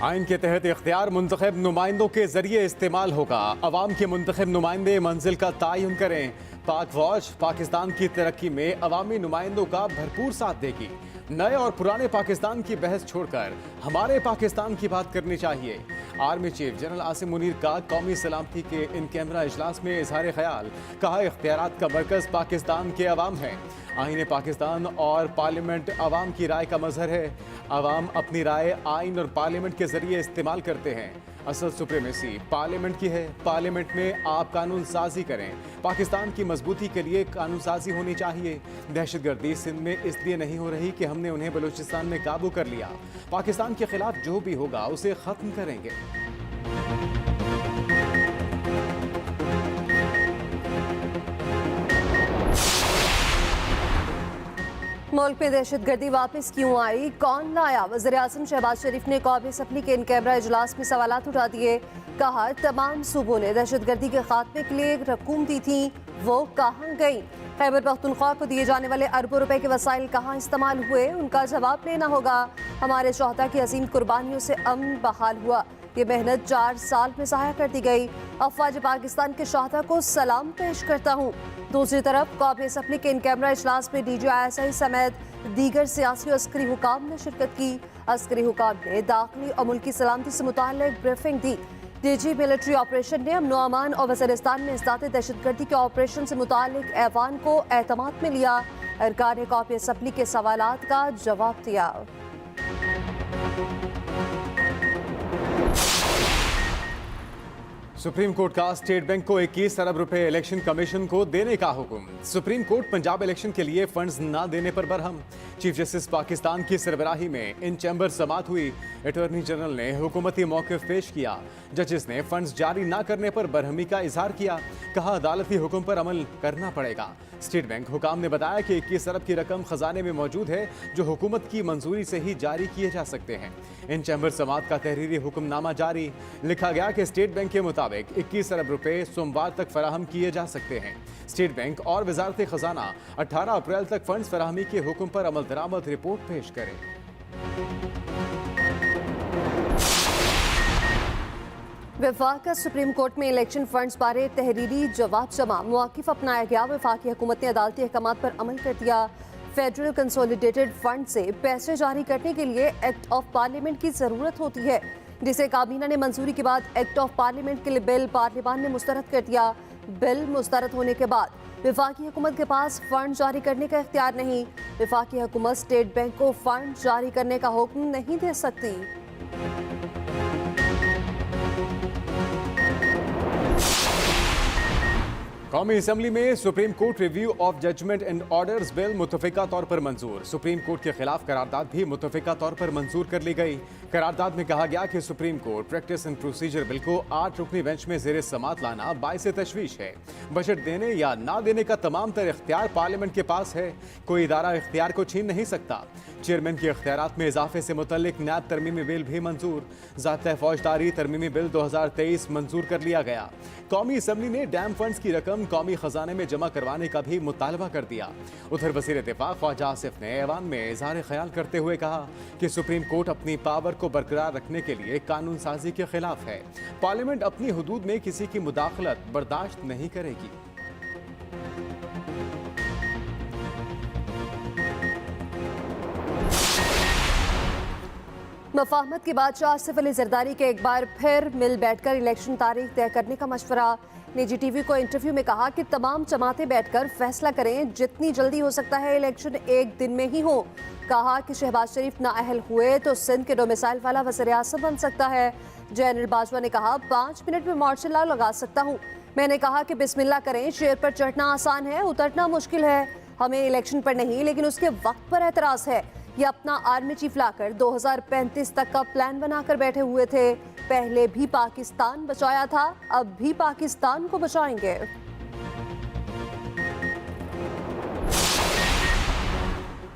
आइन के तहत इख्तियार मुंतखब नुमाइंदों के जरिए इस्तेमाल होगा। अवाम के मुंतखब नुमाइंदे मंजिल का तयन करें। पाक फौज पाकिस्तान की तरक्की में अवामी नुमाइंदों का भरपूर साथ देगी। नए और पुराने पाकिस्तान की बहस छोड़कर हमारे पाकिस्तान की बात करनी चाहिए। Army chief general Asim Munir का कौमी सलामती के इन कैमरा इजलास में इजहार ख्याल। कहा, इख्तियारात का मरकज पाकिस्तान के अवाम है। आईन पाकिस्तान और पार्लियामेंट अवाम की राय का मजहर है। अवाम अपनी राय आइन और पार्लियामेंट के जरिए इस्तेमाल करते हैं। असल सुप्रीमेसी पार्लियामेंट की है। पार्लियामेंट में आप कानून साजी करें। पाकिस्तान की मजबूती के लिए कानून साजी होनी चाहिए। दहशतगर्दी सिंध में इसलिए नहीं हो रही कि हमने उन्हें बलूचिस्तान में काबू कर लिया। पाकिस्तान के खिलाफ जो भी होगा उसे खत्म करेंगे। मुल्क में दहशतगर्दी वापस क्यों आई, कौन लाया? वज़ीर-ए-आज़म शहबाज शरीफ ने कौमी असम्बली के इन कैमरा इजलास में सवालात उठा दिए। कहा, तमाम सूबों ने दहशतगर्दी के खात्मे के लिए रकूम दी थी, वो कहाँ गई? खैबर पख्तूनख्वा को दिए जाने वाले अरबों रुपए के वसाइल कहाँ इस्तेमाल हुए? उनका जवाब लेना होगा। हमारे शोहदा की अजीम कुर्बानियों से अमन बहाल हुआ। ये मेहनत 4 साल में ज़ाया कर दी गई। अफवाज पाकिस्तान के शोहदा को सलाम पेश करता हूँ। दूसरी तरफ कौमी असम्बली के इन कैमरा इजलास में DGI समेत दीगर सियासी और अस्करी हुकाम ने शिरकत की। अस्करी हुकाम ने दाखिली और मुल्की सलामती से मुताल्लिक ब्रीफिंग दी। DG मिलिट्री ऑपरेशन ने अमन अमान और वज़ीरिस्तान में इस्दात दहशतगर्दी के ऑपरेशन से मुताल्लिक ऐवान को एतमाद में लिया। अरकान ने कौमी असम्बली के सवालात का जवाब दिया। सुप्रीम कोर्ट का स्टेट बैंक को 21 अरब रुपए इलेक्शन कमीशन को देने का हुक्म। सुप्रीम कोर्ट पंजाब इलेक्शन के लिए फंड्स न देने पर बरहम। चीफ जस्टिस पाकिस्तान की सरबराही में इन चैम्बर समात हुई। अटॉर्नी जनरल ने हुकूमती मौक़िफ़ पेश किया। जजेस ने फंड्स जारी न करने पर बरहमी का इजहार किया। कहा, अदालती हुक्म पर अमल करना पड़ेगा। स्टेट बैंक हुकाम ने बताया कि 21 अरब की रकम खजाने में मौजूद है, जो हुकूमत की मंजूरी से ही जारी किए जा सकते हैं। इन चैम्बर समात का तहरीरी हुक्मनामा जारी। लिखा गया कि स्टेट बैंक के मुताबिक 21 अरब रुपए सोमवार तक फराहम किए जा सकते हैं। स्टेट बैंक और वजारत खजाना 18 अप्रैल तक फंड्स फराहमी के हुक्म पर अमल दरामद रिपोर्ट पेश करें। वफाक का सुप्रीम कोर्ट में इलेक्शन फंड्स बारे तहरीरी जवाब जमा। मौक़िफ़ अपनाया गया। वफाकी हुकूमत ने अदालती अहकामात पर अमल कर दिया। फेडरल कंसोलिडेटेड फंड से पैसे जारी करने के लिए एक्ट ऑफ पार्लियामेंट की ज़रूरत होती है, जिसे काबीना ने मंजूरी के बाद एक्ट ऑफ पार्लियामेंट के लिए बिल पार्लियामान ने मुस्तरद कर दिया। बिल मुस्तरद होने के बाद वफाकी हुकूमत के पास फंड जारी करने का इख्तियार नहीं। वफाकी हुकूमत स्टेट बैंक को फंड जारी करने का हुक्म नहीं दे सकती। कौमी असम्बली में supreme court review of judgment and orders bill मुतफ़िका तौर पर मंजूर। सुप्रीम कोर्ट के खिलाफ करारदाद भी मुतफ़िका तौर पर मंजूर कर ली गई। करारदाद में कहा गया कि supreme court practice and procedure bill को 8 रुकनी बेंच में ज़ेरे समात लाना बाइसे तशवीश है। बजट देने या ना देने का तमाम तर इख्तियार पार्लियामेंट के पास है। कोई इदारा इख्तियार को छीन नहीं सकता। चेयरमैन के इख्तियारात में इजाफे से मुतल्लिक नैब तरमीमी बिल भी मंजूर। ज़ाब्ता फौजदारी तरमीमी बिल 2023 मंजूर कर लिया गया। कौमी असम्बली ने डैम फंड्स की रकम कौमी खजाने में जमा करवाने का भी मुतालबा कर दिया। उधर वज़ीर दिफा ख्वाजा आसिफ ने ऐवान में इज़हार ख्याल करते हुए कहा कि सुप्रीम कोर्ट अपनी पावर को बरकरार रखने के लिए कानून साजी के खिलाफ है। पार्लियामेंट अपनी हुदूद में किसी की मुदाखलत बर्दाश्त नहीं करेगी। मफाहमत के बाद शाह आसिफ अली जरदारी के एक बार फिर मिल बैठकर इलेक्शन तारीख तय करने का मशवरा। निजी टीवी को इंटरव्यू में कहा कि तमाम जमातें बैठकर फैसला करें, जितनी जल्दी हो सकता है इलेक्शन एक दिन में ही हो। कहा कि शहबाज शरीफ नाअहल हुए तो सिंध के डोमिसाइल वाला वज़ीर-ए-आज़म बन सकता है। जनरल बाजवा ने कहा, 5 मिनट में मार्शल लॉ लगा सकता हूँ। मैंने कहा कि बिस्मिल्लाह करें, शेर पर चढ़ना आसान है, उतरना मुश्किल है। हमें इलेक्शन पर नहीं लेकिन उसके वक्त पर एतराज़ है। ये अपना आर्मी चीफ लाकर 2035 तक का प्लान बनाकर बैठे हुए थे। पहले भी पाकिस्तान बचाया था, अब भी पाकिस्तान को बचाएंगे।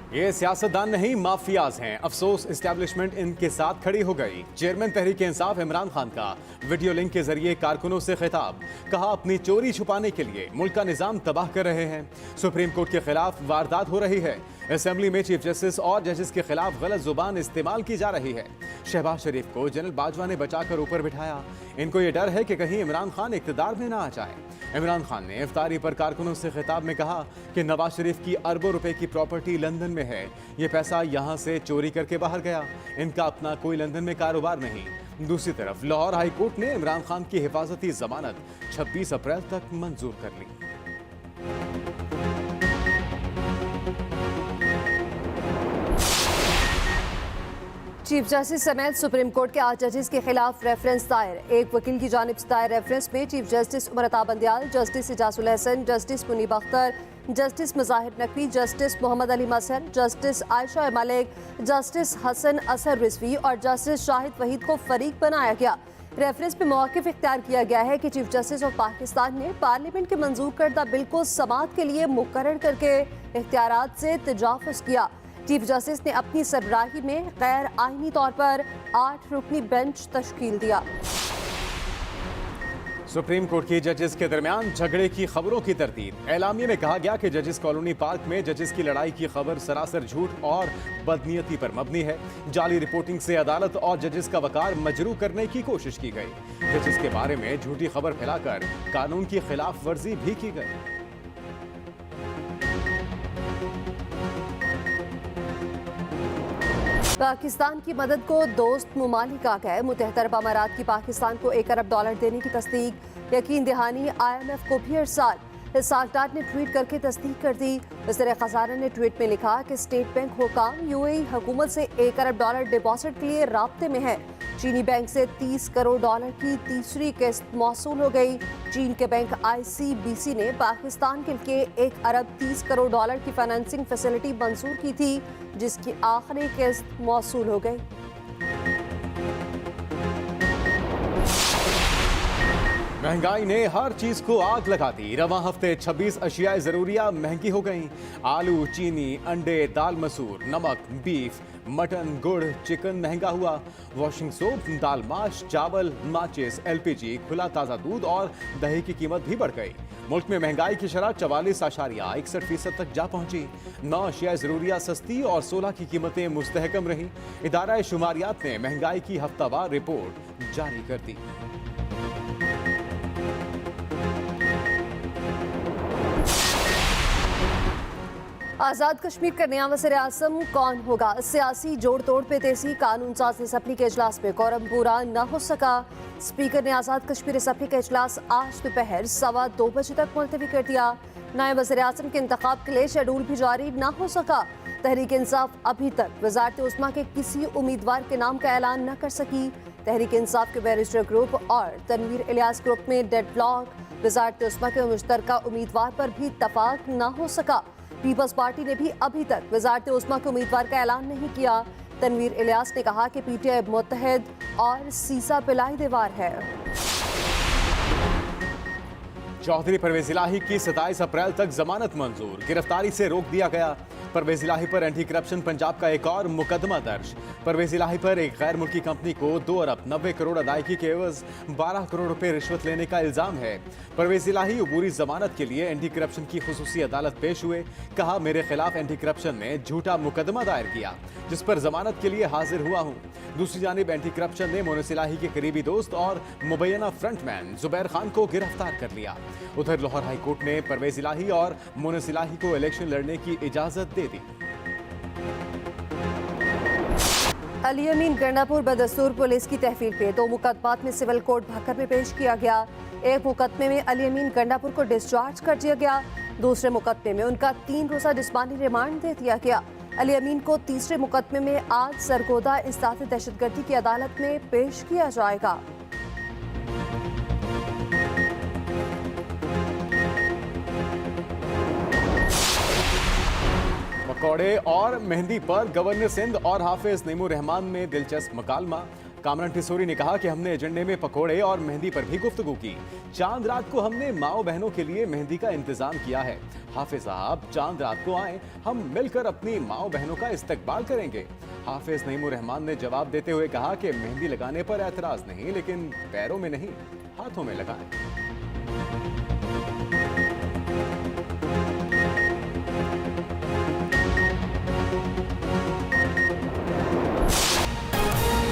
ये सियासतदान नहीं, माफियाज हैं। अफसोस इस्टेब्लिशमेंट इनके साथ खड़ी हो गई। चेयरमैन तहरीक इंसाफ इमरान खान का वीडियो लिंक के जरिए कारकुनों से खिताब। कहा, अपनी चोरी छुपाने के लिए मुल्क का निजाम तबाह कर रहे हैं। सुप्रीम कोर्ट के खिलाफ वारदात हो रही है। असेंबली में चीफ जस्टिस और जजेस के खिलाफ गलत जुबान इस्तेमाल की जा रही है। शहबाज शरीफ को जनरल बाजवा ने बचाकर ऊपर बिठाया। इनको ये डर है कि कहीं इमरान खान इख्तिदार में ना आ जाए। इमरान खान ने इफ्तारी पर कारकुनों से खिताब में कहा कि नवाज शरीफ की अरबों रुपए की प्रॉपर्टी लंदन में है, ये पैसा यहां से चोरी करके बाहर गया, इनका अपना कोई लंदन में कारोबार नहीं। दूसरी तरफ लाहौर हाई कोर्ट ने इमरान खान की हिफाजती जमानत 26 अप्रैल तक मंजूर कर ली। चीफ जस्टिस समेत सुप्रीम कोर्ट के 8 जजेस के खिलाफ रेफरेंस दायर। एक वकील की जानिब से दायर रेफरेंस में chief justice Umar Ata Bandial, justice Ijazul Hasan, justice Munib Akhtar, justice Mazahar Naqvi, justice Mohammad Ali Mazhar, justice Ayesha Malik, justice Hasan Azhar Rizvi और जस्टिस शाहिद वहीद को फरीक बनाया गया। रेफरेंस में मौक़िफ़ इख्तियार किया गया है कि चीफ जस्टिस ऑफ पाकिस्तान ने पार्लियामेंट के मंजूर करदा बिल को समाअत के लिए मुकर्रर करके इख्तियारात से तजावुज़ किया। चीफ जस्टिस ने अपनी सरबराही में गैर आईनी तौर पर 8 रुकनी बेंच तश्कील दिया। सुप्रीम कोर्ट की जजेस के दरमियान झगड़े की खबरों की तरतीब। एलामिया में कहा गया कि जजेस कॉलोनी पार्क में जजेस की लड़ाई की खबर सरासर झूठ और बदनीयती पर मबनी है। जाली रिपोर्टिंग से अदालत और जजेस का वकार मजरू करने की कोशिश की गई। जजेस के बारे में झूठी खबर फैलाकर कानून की खिलाफ वर्जी भी की गई। पाकिस्तान की मदद को दोस्त मुमालिक आ गए। मुत्तहिदा अरब अमारात की पाकिस्तान को $1 अरब देने की तस्दीक यकीन दहानी IMF को भी अरसाल। सागदार ने ट्वीट करके तस्दीक कर दी। वज़ीर ख़ज़ाना ने ट्वीट में लिखा कि स्टेट बैंक हुकाम UAE हुकूमत से $1 अरब डिपॉजिट के लिए राब्ते में है। चीनी बैंक से $30 करोड़ की तीसरी किस्त मौसूल हो गई। चीन के बैंक ICBC ने पाकिस्तान के लिए $1 अरब 30 करोड़ की फाइनेंसिंग फैसिलिटी मंजूर की थी, जिसकी आखिरी किस्त मौसूल हो गई। महंगाई ने हर चीज को आग लगा दी। रवां हफ्ते 26 अशियाए जरूरिया महंगी हो गईं। आलू, चीनी, अंडे, दाल मसूर, नमक, बीफ, मटन, गुड़, चिकन महंगा हुआ। वॉशिंग सोप, दाल माश, चावल, माचिस, LPG, खुला ताज़ा दूध और दही की कीमत भी बढ़ गई। मुल्क में महंगाई की शरह 44.61% तक जा पहुंची। 9 अशियाए जरूरिया सस्ती और 16 की कीमतें मुस्तहकम रहीं। इदारा शुमारियात ने महंगाई की हफ्तावार रिपोर्ट जारी कर दी। आज़ाद कश्मीर का नया वज़ीर आज़म कौन होगा? सियासी जोड़ तोड़ पे तेजी। कानून साज असम्बली के इजलास में कोरम पूरा न हो सका। स्पीकर ने आज़ाद कश्मीर असम्बली का इजलास आज दोपहर 2:15 बजे तक मुलतवी कर दिया। नए वज़ीर आज़म के इंतखाब के लिए शेड्यूल भी जारी न हो सका। तहरीक इंसाफ अभी तक वज़ारत उस्मा के किसी उम्मीदवार के नाम का ऐलान न कर सकी। तहरीक इंसाफ के बैरिस्टर ग्रुप और तनवीर इलियास ग्रुप में डेडलॉक। वज़ारत उस्मा के मुश्तरका उम्मीदवार पर भी इत्तफाक न हो सका। पीपल्स पार्टी ने भी अभी तक वज़ारत उस्मा के उम्मीदवार का ऐलान नहीं किया। तनवीर इलियास ने कहा कि PTI मुत्तहद और सीसा पिलाई दीवार है। चौधरी परवेज इलाही की 27 अप्रैल तक जमानत मंजूर। गिरफ्तारी से रोक दिया गया। परवेज इलाही पर एंटी करप्शन पंजाब का एक और मुकदमा दर्ज। परवेज इलाही पर एक गैर मुल्की कंपनी को 2 अरब 90 करोड़ अदायगी के एवज 12 करोड़ रुपए रिश्वत लेने का इल्जाम है। परवेज इलाही अबूरी जमानत के लिए एंटी करप्शन की खुसूसी अदालत पेश हुए। कहा, मेरे खिलाफ एंटी करप्शन ने झूठा मुकदमा दायर किया, जिस पर जमानत के लिए हाजिर हुआ हूँ। दूसरी जानिब एंटी करप्शन ने मोनस इलाही के करीबी दोस्त और मुबैना फ्रंटमैन जुबैर खान को गिरफ्तार कर लिया। उधर लाहौर हाई कोर्ट ने परवेज इलाही और मोनस इलाही को इलेक्शन लड़ने की इजाजत दे दी। अली अमीन गंडापुर बदस्तूर पुलिस की तहवील पे 2 मुकदमात में सिविल कोर्ट भक्कर में पेश किया गया। एक मुकदमे में अली अमीन गंडापुर को डिस्चार्ज कर दिया गया। दूसरे मुकदमे में उनका 3 रोज़ा जिस्मानी रिमांड दे दिया गया। अली अमीन को तीसरे मुकदमे में आज सरगोदा इस्तात दहशतगर्दी की अदालत में पेश किया जाएगा। पकौड़े और मेहंदी पर गवर्नर सिंध और हाफिज नईमुर रहमान में दिलचस्प मकालमा। कामरान टिसोरी ने कहा कि हमने एजेंडे में पकौड़े और मेहंदी पर भी गुफ्तगू की। चांद रात को हमने माओ बहनों के लिए मेहंदी का इंतजाम किया है। हाफिज साहब चांद रात को आए, हम मिलकर अपनी माओ बहनों का इस्तकबाल करेंगे। हाफिज नईमुर रहमान ने जवाब देते हुए कहा कि मेहंदी लगाने पर एतराज नहीं, लेकिन पैरों में नहीं, हाथों में लगाएं।